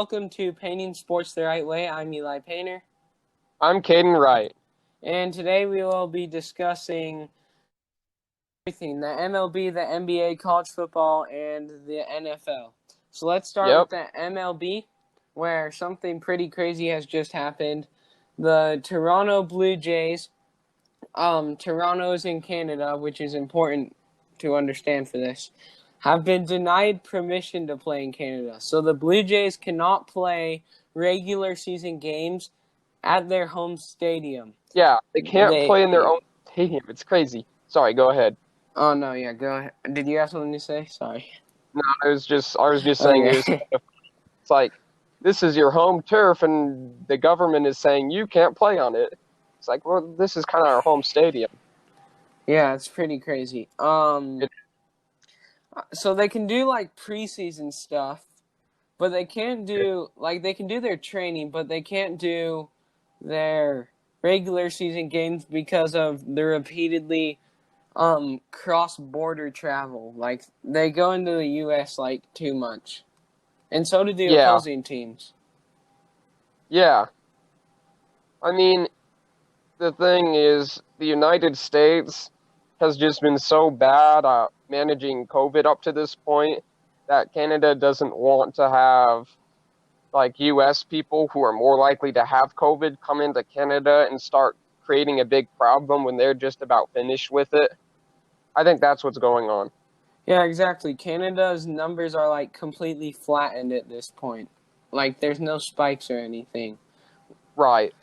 welcome to Painting Sports the Right Way. I'm Eli Painter. I'm Caden Wright. And today we will be discussing everything, the MLB, the NBA, college football, and the NFL. So let's start with the MLB, where something pretty crazy has just happened. The Toronto Blue Jays, Toronto's in Canada, which is important to understand for this, have been denied permission to play in Canada. So the Blue Jays cannot play regular season games at their home stadium. Yeah, they can't play in their own stadium. It's crazy. Sorry, go ahead. Oh, no, yeah, go ahead. Did you have something to say? Sorry. No, I was just saying it's like, this is your home turf, and the government is saying you can't play on it. It's like, well, this is kind of our home stadium. Yeah, it's pretty crazy. So they can do, like, preseason stuff, but they can't do, like, they can do their training, but they can't do their regular season games because of the repeatedly cross-border travel. Like, they go into the U.S., like, too much. And so do the opposing teams. Yeah. I mean, the thing is, the United States has just been so bad at managing COVID up to this point that Canada doesn't want to have, like, U.S. people who are more likely to have COVID come into Canada and start creating a big problem when they're just about finished with it. I think that's what's going on. Yeah, exactly. Canada's numbers are, like, completely flattened at this point. Like, there's no spikes or anything. Right.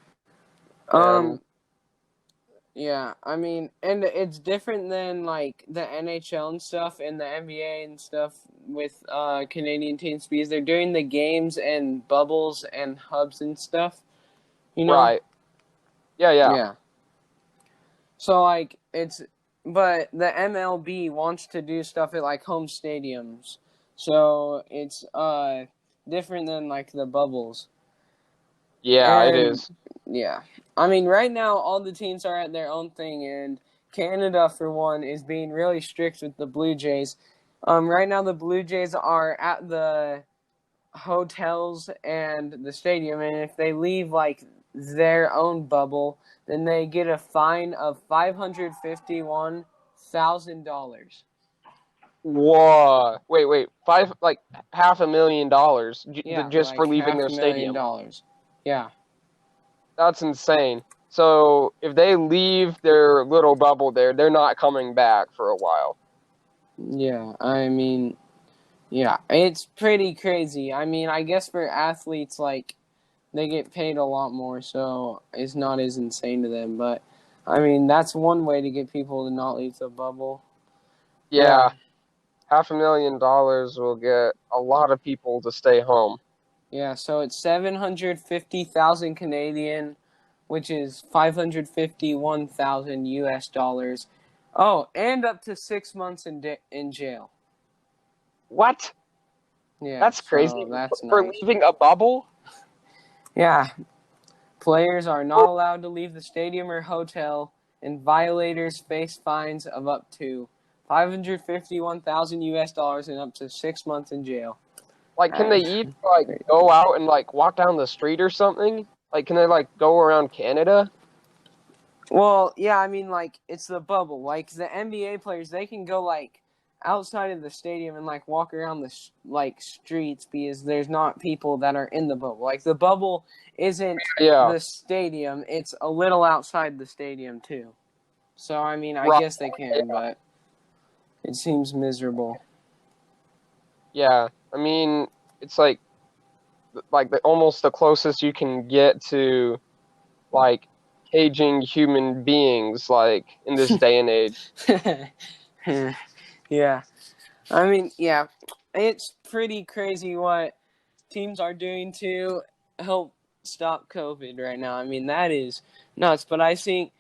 Yeah, I mean, and it's different than, like, the NHL and stuff and the NBA and stuff with Canadian teams because they're doing the games and bubbles and hubs and stuff, you know? Right. Yeah. So, like, but the MLB wants to do stuff at, like, home stadiums. So it's different than, like, the bubbles. Yeah, it is. Yeah. I mean, right now, all the teams are at their own thing, and Canada, for one, is being really strict with the Blue Jays. Right now, the Blue Jays are at the hotels and the stadium, and if they leave, like, their own bubble, then they get a fine of $551,000. Whoa! Wait! $500,000 just like for leaving their stadium. $500,000. Yeah. That's insane. So if they leave their little bubble there, they're not coming back for a while. Yeah, I mean, yeah, it's pretty crazy. I mean, I guess for athletes, like, they get paid a lot more, so it's not as insane to them. But, I mean, that's one way to get people to not leave the bubble. Yeah. $500,000 will get a lot of people to stay home. Yeah, so it's 750,000 Canadian, which is 551,000 US dollars. Oh, and up to 6 months in jail. What? Yeah, that's crazy. That's for nice. Leaving a bubble? Yeah. Players are not allowed to leave the stadium or hotel, and violators face fines of up to 551,000 US dollars and up to 6 months in jail. Like, can they even, like, go out and, like, walk down the street or something? Like, can they, like, go around Canada? Well, yeah, I mean, like, it's the bubble. Like, the NBA players, they can go, like, outside of the stadium and, like, walk around the, streets because there's not people that are in the bubble. Like, the bubble isn't the stadium. It's a little outside the stadium, too. So, I mean, I guess they can, but it seems miserable. Yeah, I mean, it's like almost the closest you can get to, like, caging human beings, like, in this day and age. Yeah. I mean, yeah, it's pretty crazy what teams are doing to help stop COVID right now. I mean, that is nuts. But I think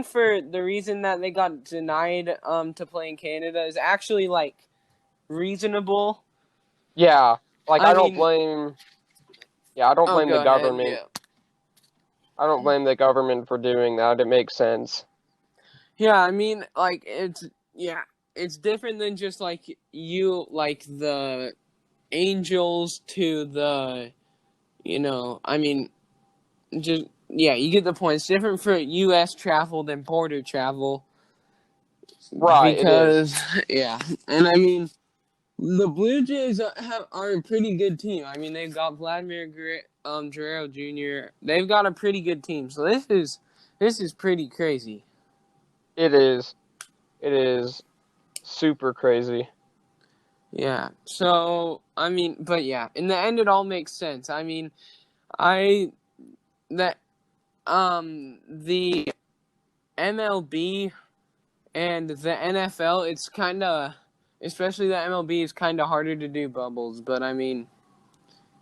for the reason that they got denied to play in Canada is actually, like, reasonable. Yeah, like, I don't blame the government. Yeah. I don't blame the government for doing that. It makes sense. Yeah, I mean, like, it's different than just, like, the Angels to the I mean, just yeah, you get the point. It's different for U.S. travel than border travel. Right, it is. Because yeah, and I mean, the Blue Jays are a pretty good team. I mean, they've got Vladimir Guerrero Jr. They've got a pretty good team. So this is pretty crazy. It is. It is super crazy. Yeah. So I mean, but yeah, in the end, it all makes sense. I mean, I that the MLB and the NFL, it's kind of, especially the MLB, is kind of harder to do bubbles. But I mean,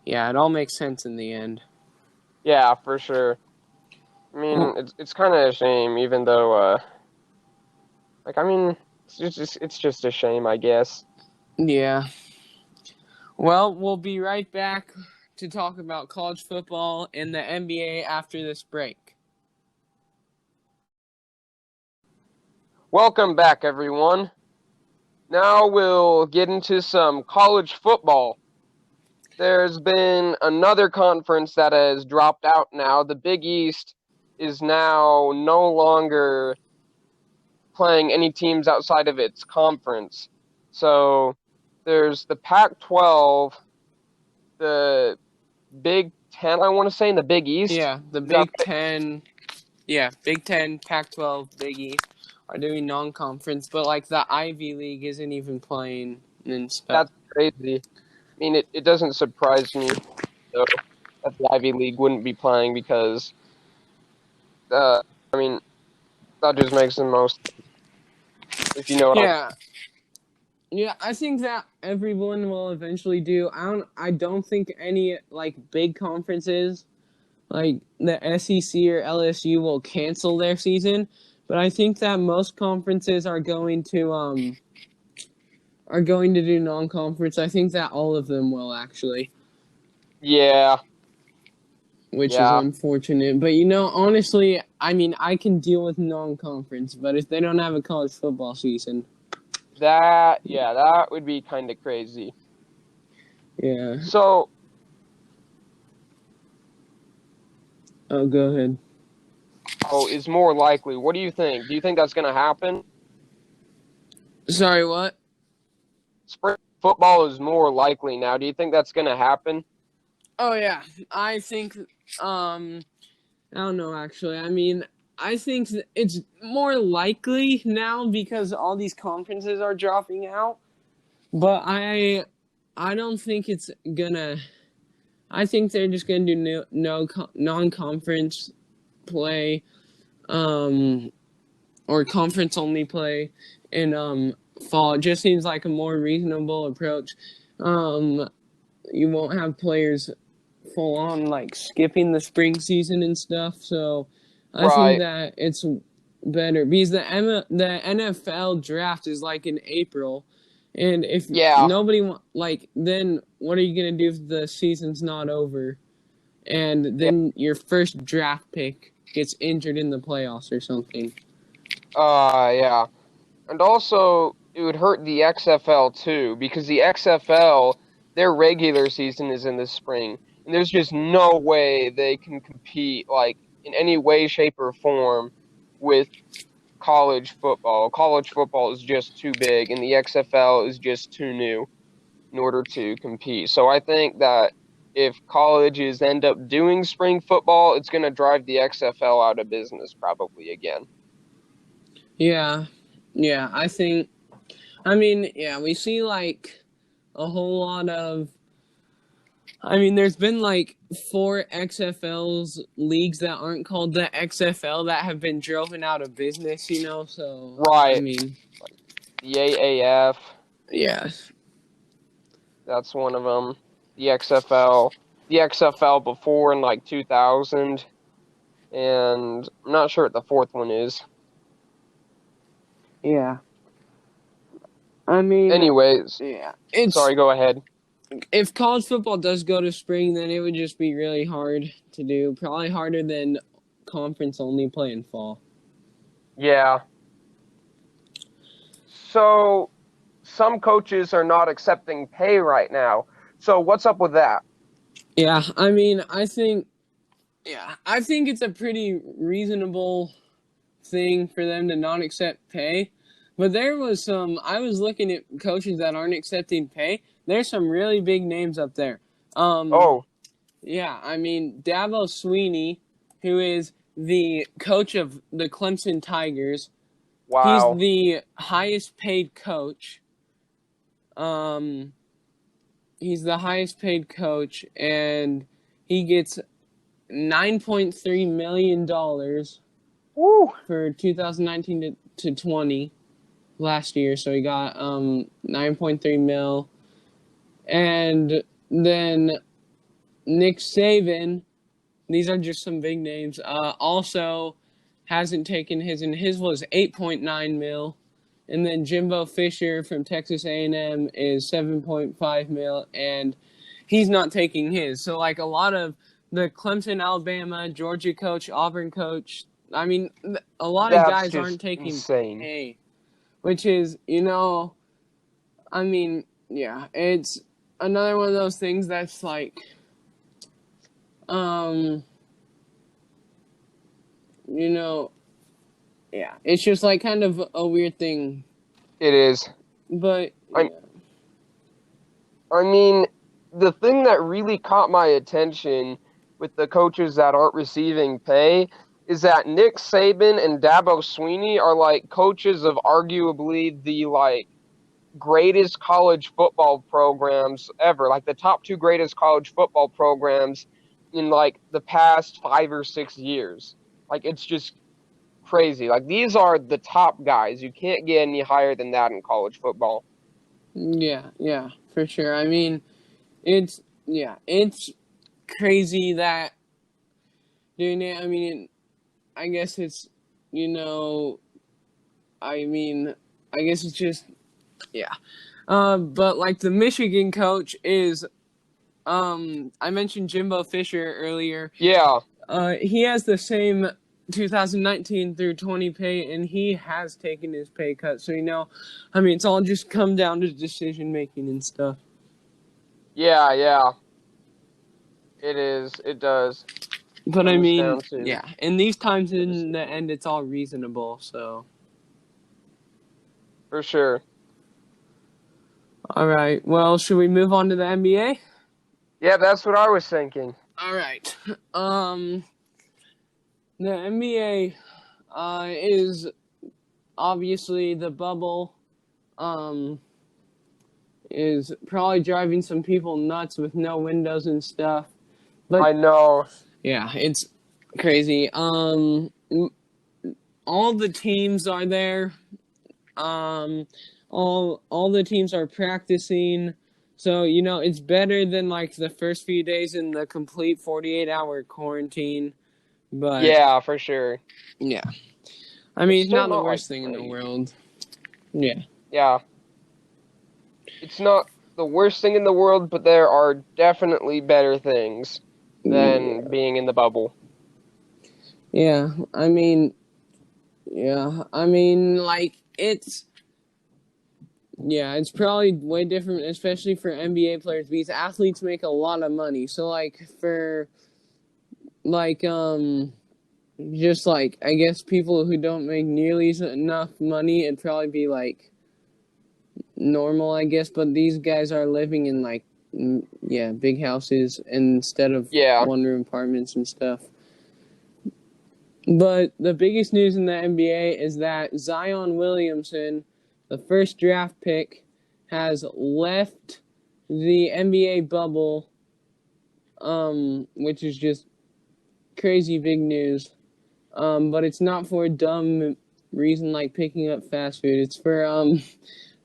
yeah, it all makes sense in the end. Yeah, for sure. I mean, it's kind of a shame, even though, I mean, it's just a shame, I guess. Yeah. Well, we'll be right back to talk about college football and the NBA after this break. Welcome back, everyone. Now we'll get into some college football. There's been another conference that has dropped out now. The Big East is now no longer playing any teams outside of its conference. So there's the Pac-12, the Big Ten, I want to say, in the Big East. Yeah, the Big Ten. Yeah, Big Ten, Pac-12, Big East are doing non-conference, but like the Ivy League isn't even playing and stuff. That's crazy. I mean, it doesn't surprise me though that the Ivy League wouldn't be playing because, I mean, that just makes the most. If you know what Yeah. Yeah, I think that everyone will eventually do. I don't think any like big conferences like the SEC or LSU will cancel their season, but I think that most conferences are going to do non-conference. I think that all of them will actually. Yeah. Which is unfortunate. But honestly, I mean, I can deal with non-conference, but if they don't have a college football season, that would be kind of crazy. Yeah. So. Oh, go ahead. Oh, is more likely. What do you think? Do you think that's going to happen? Sorry, what? Spring football is more likely now. Do you think that's going to happen? Oh, yeah. I think, I don't know, actually. I mean, I think it's more likely now because all these conferences are dropping out. But I don't think it's gonna. I think they're just gonna do non-conference play, or conference only play in fall. It just seems like a more reasonable approach. You won't have players full on like skipping the spring season and stuff. So I think that it's better because the NFL draft is like in April, and if nobody then what are you gonna do if the season's not over, and then your first draft pick gets injured in the playoffs or something? Yeah, and also it would hurt the XFL too because the XFL, their regular season is in the spring. And there's just no way they can compete, like, in any way, shape, or form with college football. College football is just too big, and the XFL is just too new in order to compete. So I think that if colleges end up doing spring football, it's going to drive the XFL out of business probably again. Yeah, I think, we see, like, a whole lot of, there's been like 4 XFLs leagues that aren't called the XFL that have been driven out of business, so. Right. The AAF. Yeah. That's one of them. The XFL before in like 2000. And I'm not sure what the fourth one is. Yeah. Anyways. Yeah. Sorry, go ahead. If college football does go to spring, then it would just be really hard to do. Probably harder than conference only play in fall. Yeah. So, some coaches are not accepting pay right now. So, what's up with that? Yeah, I mean, I think it's a pretty reasonable thing for them to not accept pay. But there was I was looking at coaches that aren't accepting pay. There's some really big names up there. Oh, Yeah, I mean, Dabo Sweeney, who is the coach of the Clemson Tigers, he's wow. the highest paid coach. Um, he's the highest paid coach, and he gets $9.3 million Woo. for 2019 to 20 last year. So he got 9.3 mil, and then Nick Saban. These are just some big names. Also hasn't taken his, and his was 8.9 mil. And then Jimbo Fisher from Texas A&M is 7.5 mil, and he's not taking his. So like a lot of the Clemson, Alabama, Georgia coach, Auburn coach, I mean, a lot of That's guys just aren't taking insane. pay, which is, I mean, yeah, it's another one of those things that's like, yeah, it's just like kind of a weird thing. It is. But I mean, the thing that really caught my attention with the coaches that aren't receiving pay is that Nick Saban and Dabo Sweeney are like coaches of arguably the like greatest college football programs ever, like the top two greatest college football programs in like the past 5 or 6 years. Like it's just crazy. Like these are the top guys. You can't get any higher than that in college football. yeah, for sure. I mean, it's crazy that doing it. I mean, I guess it's I guess it's just but like the Michigan coach is I mentioned Jimbo Fisher earlier. Yeah. He has the same 2019 through 20 pay, and he has taken his pay cut. So I mean, it's all just come down to decision making and stuff. Yeah. It is. It does. But I mean, Down to yeah, in these times, in the end, it's all reasonable. So for sure. all right. Well, should we move on to the NBA? Yeah, that's what I was thinking. All right. The NBA is obviously the bubble is probably driving some people nuts with no windows and stuff. But I know. yeah, it's crazy. All the teams are there. All the teams are practicing. So, it's better than like the first few days in the complete 48-hour quarantine. But yeah, for sure. Yeah. I mean, it's not the worst thing in the world. Yeah. Yeah. It's not the worst thing in the world, but there are definitely better things than being in the bubble. Yeah. I mean, like, it's probably way different, especially for NBA players, because athletes make a lot of money. So, like, for, like, just like, I guess people who don't make nearly enough money, it'd probably be like normal, I guess. But these guys are living in like, big houses instead of one-room apartments and stuff. But the biggest news in the NBA is that Zion Williamson, the first draft pick, has left the NBA bubble, which is just crazy big news. But it's not for a dumb reason like picking up fast food. It's for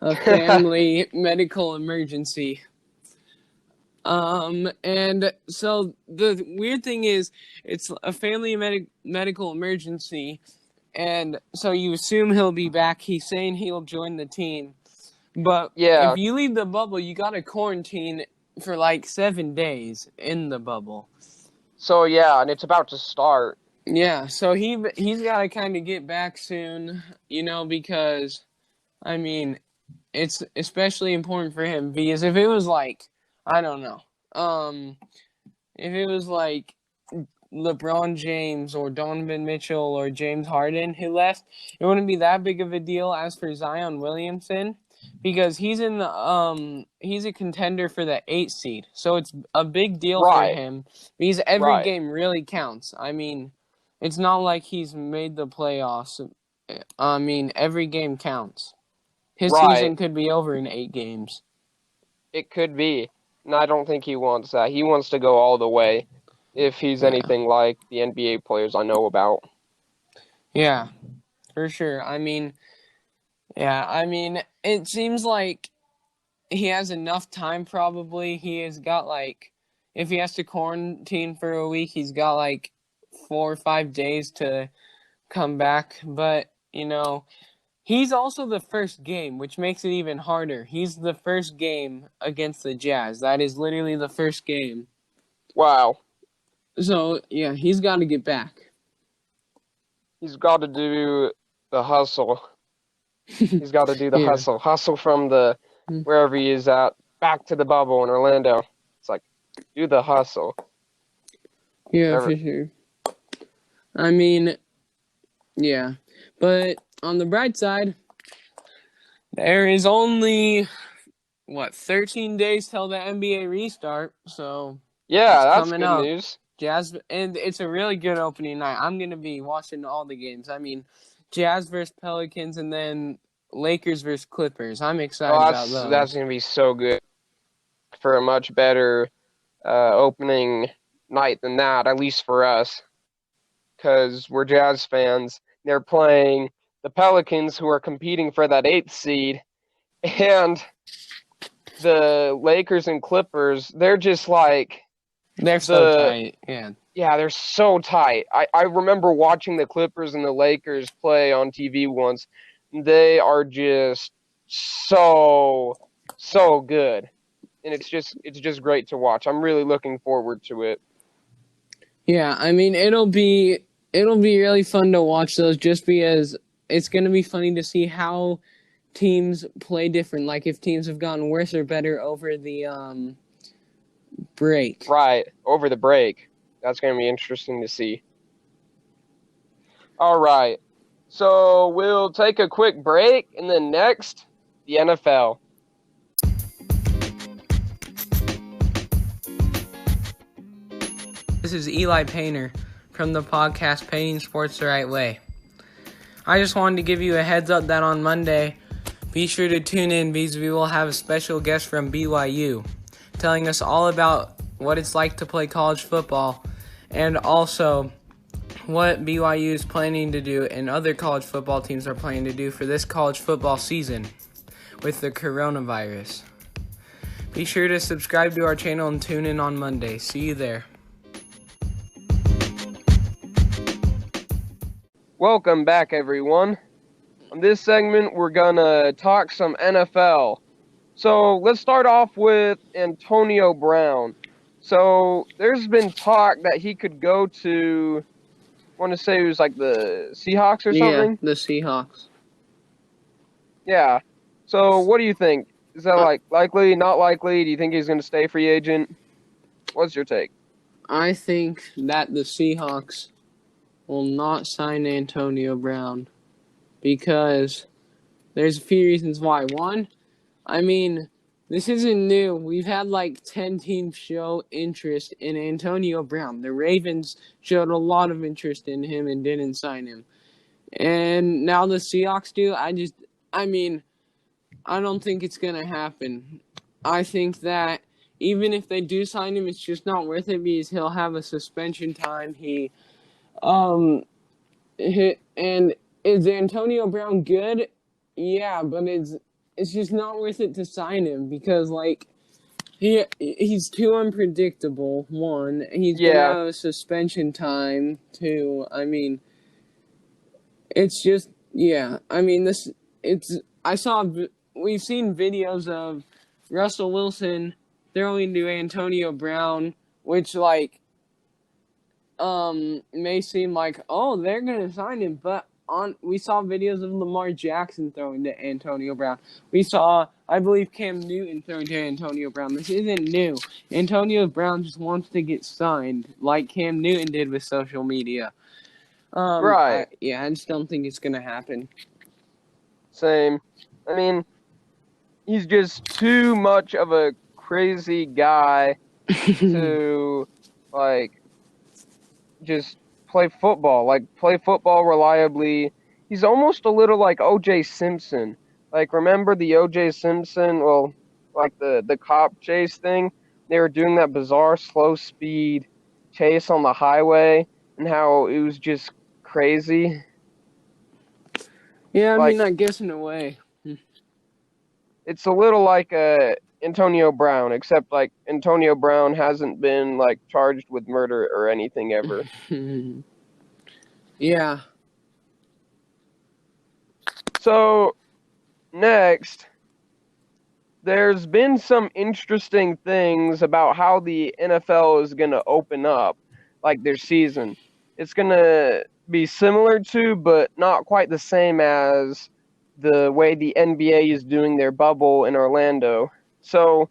a family medical emergency. And so the weird thing is, it's a family medical emergency, and so you assume he'll be back. He's saying he'll join the team, but if you leave the bubble, you gotta quarantine for like 7 days in the bubble. So yeah, and it's about to start. Yeah, so he's got to kind of get back soon, because, I mean, it's especially important for him, because if it was like, I don't know, like LeBron James or Donovan Mitchell or James Harden who left, it wouldn't be that big of a deal as for Zion Williamson because he's a contender for the 8th seed. So it's a big deal for him because every game really counts. I mean, it's not like he's made the playoffs. I mean, every game counts. His season could be over in 8 games. It could be. And I don't think he wants that. He wants to go all the way. If he's anything like the NBA players I know about. Yeah, for sure. I mean, it seems like he has enough time probably. He has got if he has to quarantine for a week, he's got 4 or 5 days to come back. But, he's also the first game, which makes it even harder. He's the first game against the Jazz. That is literally the first game. Wow. So, yeah, he's got to get back. He's got to do the hustle. He's got to do the hustle. Hustle from wherever he is at, back to the bubble in Orlando. It's like, do the hustle. Yeah, for sure. I mean, yeah. But on the bright side, there is only, 13 days till the NBA restart. So, yeah, that's good news. Jazz, and it's a really good opening night. I'm going to be watching all the games. I mean, Jazz versus Pelicans and then Lakers versus Clippers. I'm excited about those. That's going to be so good for a much better opening night than that, at least for us, because we're Jazz fans. They're playing the Pelicans, who are competing for that 8th seed, and the Lakers and Clippers, they're just they're so tight, yeah. Yeah, they're so tight. I remember watching the Clippers and the Lakers play on TV once. They are just so good. And it's just great to watch. I'm really looking forward to it. Yeah, I mean, it'll be really fun to watch those just because it's going to be funny to see how teams play different, like if teams have gotten worse or better over the break. Right, over the break. That's going to be interesting to see. All right. So we'll take a quick break, and then next, the NFL. This is Eli Painter from the podcast Painting Sports the Right Way. I just wanted to give you a heads up that on Monday, be sure to tune in because we will have a special guest from BYU telling us all about what it's like to play college football and also what BYU is planning to do and other college football teams are planning to do for this college football season with the coronavirus. Be sure to subscribe to our channel and tune in on Monday. See you there. Welcome back, everyone. On this segment, we're going to talk some NFL. So let's start off with Antonio Brown. So there's been talk that he could go to, I want to say it was the Seahawks or something? Yeah, the Seahawks. Yeah. So what do you think? Is that likely, not likely? Do you think he's going to stay free agent? What's your take? I think that the Seahawks will not sign Antonio Brown because there's a few reasons why. One, I mean, this isn't new. We've had 10 teams show interest in Antonio Brown. The Ravens showed a lot of interest in him and didn't sign him. And now the Seahawks do. I don't think it's going to happen. I think that even if they do sign him, it's just not worth it because he'll have a suspension time. And is Antonio Brown good? Yeah, but it's just not worth it to sign him because he's too unpredictable. One, he's gonna have a suspension time. Two, I mean, it's just I mean we've seen videos of Russell Wilson throwing to Antonio Brown, which may seem like, oh, they're gonna sign him, but we saw videos of Lamar Jackson throwing to Antonio Brown. We saw, I believe, Cam Newton throwing to Antonio Brown. This isn't new. Antonio Brown just wants to get signed, like Cam Newton did with social media. Right. I just don't think it's gonna happen. Same. I mean, he's just too much of a crazy guy to, like, just play football. Like, play football reliably. He's almost a little like O.J. Simpson. Like, remember the O.J. Simpson, well, like the cop chase thing? They were doing that bizarre slow speed chase on the highway and how it was just crazy. Yeah, I mean, I guess in a way. It's a little like Antonio Brown, except like Antonio Brown hasn't been like charged with murder or anything ever. Yeah. So, next, there's been some interesting things about how the NFL is going to open up, like their season. It's going to be similar to, but not quite the same as the way the NBA is doing their bubble in Orlando. So,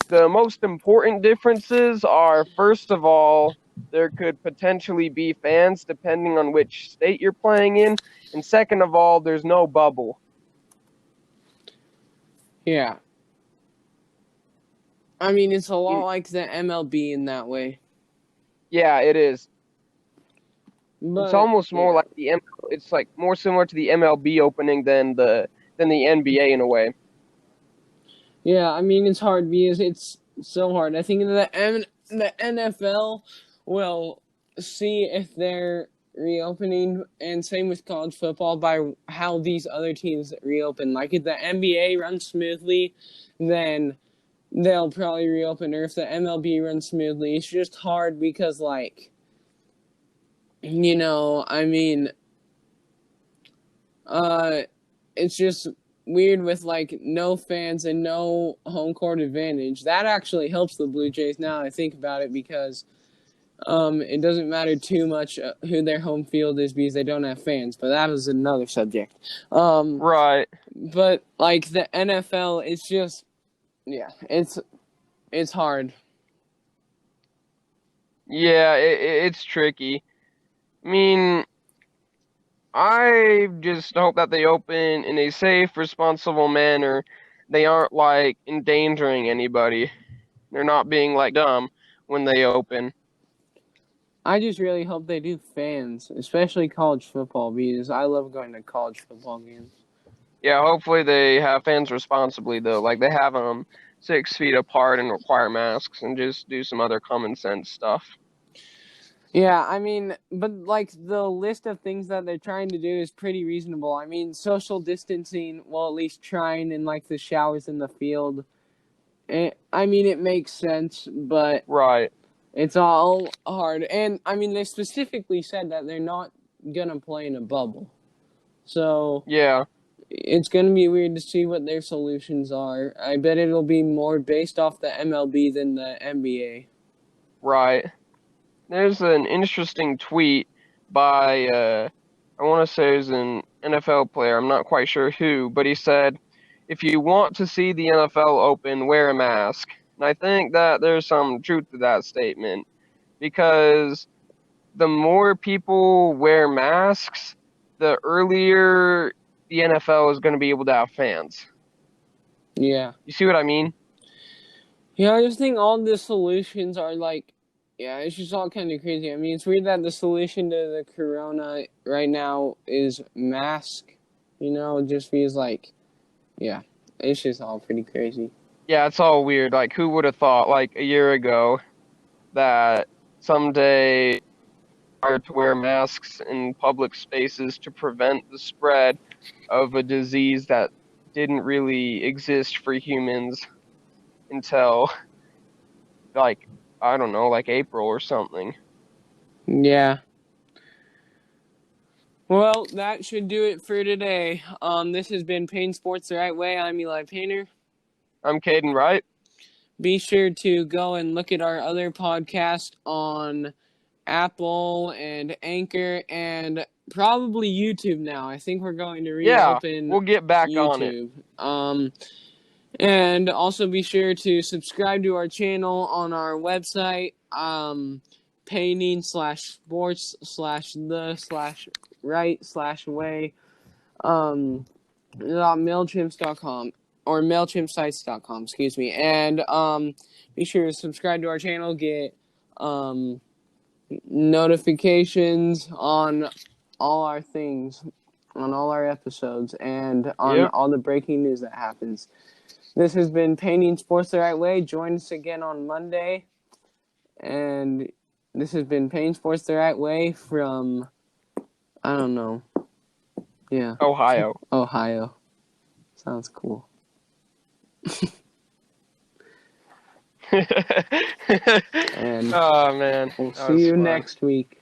the most important differences are, first of all, there could potentially be fans depending on which state you're playing in. And second of all, there's no bubble. Yeah. I mean, it's a lot like the MLB in that way. Yeah, it is. But, it's almost more like it's like more similar to the MLB opening than the NBA in a way. Yeah, I mean, it's hard because it's so hard. I think the NFL will see if they're reopening, and same with college football, by how these other teams reopen. Like, if the NBA runs smoothly, then they'll probably reopen, or if the MLB runs smoothly. It's just hard because, like, you know, I mean, it's just weird with, like, no fans and no home court advantage. That actually helps the Blue Jays now I think about it, because it doesn't matter too much who their home field is because they don't have fans, but that is another subject. Right. But, like, the NFL, it's just, yeah, it's hard. Yeah, it's tricky. I mean, I just hope that they open in a safe, responsible manner. They aren't, like, endangering anybody. They're not being, like, dumb when they open. I just really hope they do fans, especially college football, because I love going to college football games. Yeah, hopefully they have fans responsibly, though. Like, they have them 6 feet apart and require masks and just do some other common sense stuff. Yeah, I mean, but, like, the list of things that they're trying to do is pretty reasonable. I mean, social distancing, well, at least trying in, like, the showers in the field. I mean, it makes sense, but right, it's all hard. And, I mean, they specifically said that they're not going to play in a bubble. So, yeah, it's going to be weird to see what their solutions are. I bet it'll be more based off the MLB than the NBA. Right. There's an interesting tweet by, I want to say it was an NFL player, I'm not quite sure who, but he said, if you want to see the NFL open, wear a mask. And I think that there's some truth to that statement, because the more people wear masks, the earlier the NFL is going to be able to have fans. Yeah. You see what I mean? Yeah, I just think all the solutions are, like, yeah, it's just all kind of crazy. I mean, it's weird that the solution to the corona right now is mask, you know, just feels like, yeah, it's just all pretty crazy. Yeah, it's all weird. Like, who would have thought, like, a year ago that someday are to wear masks in public spaces to prevent the spread of a disease that didn't really exist for humans until, like, I don't know, like April or something. Yeah. Well, that should do it for today. This has been Payne Sports the Right Way. I'm Eli Painter. I'm Caden Wright. Be sure to go and look at our other podcast on Apple and Anchor, and probably YouTube now. I think we're going to reopen we'll get back YouTube. on it. And also be sure to subscribe to our channel on our website, painting/sports/the/right/way, mailchimps.com or mailchimpsites.com, excuse me. And be sure to subscribe to our channel, get notifications on all our things, on all our episodes, and on all the breaking news that happens. This has been Painting Sports the Right Way. Join us again on Monday. And this has been Painting Sports the Right Way from, I don't know. Yeah. Ohio. Sounds cool. And oh, man. We'll see you next week.